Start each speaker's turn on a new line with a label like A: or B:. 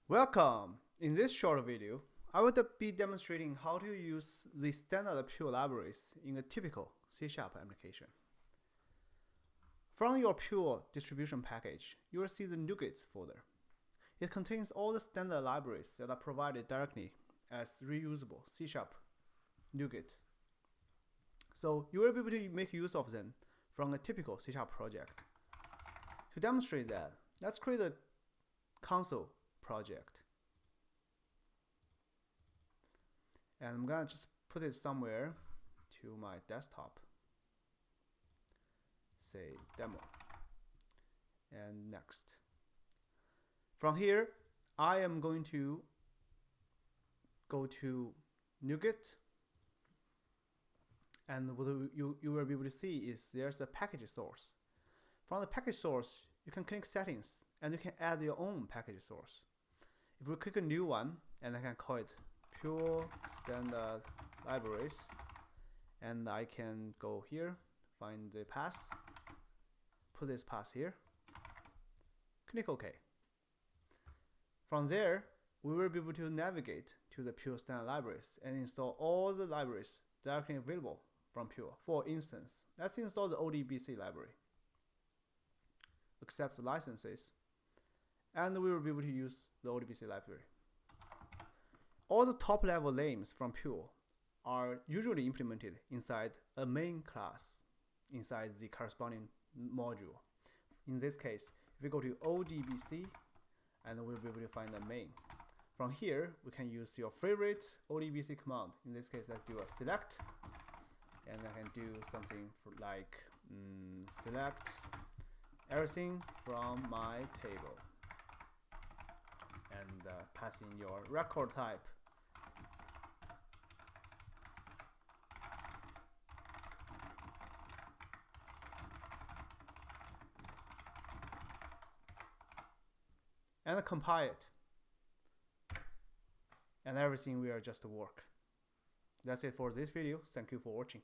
A: Welcome! In this short video, I will be demonstrating how to use the standard Pure libraries in a typical C# application. From your Pure distribution package, you will see the Nugets folder. It contains all the standard libraries that are provided directly as reusable C# Nugget. So you will be able to make use of them from a typical C# project. To demonstrate that, let's create a console project. And I'm gonna just put it somewhere to my desktop. Say demo. And next. From here, I am going to go to Nugget. And what you will be able to see is there's a package source. From the package source, you can click settings and you can add your own package source. If we click a new one, and I can call it Pure Standard Libraries, and I can go here, find the path, put this path here, click OK. From there, we will be able to navigate to the Pure Standard Libraries and install all the libraries directly available from Pure. For instance, let's install the ODBC library, accept the licenses, and we will be able to use the ODBC library. All the top level names from Pure are usually implemented inside a main class inside the corresponding module. In this case, if we go to ODBC, and we'll be able to find the main. From here, we can use your favorite ODBC command. In this case, let's do a select, and I can do something like select everything from my table, and pass in your record type. And compile it. And everything will just work. That's it for this video. Thank you for watching.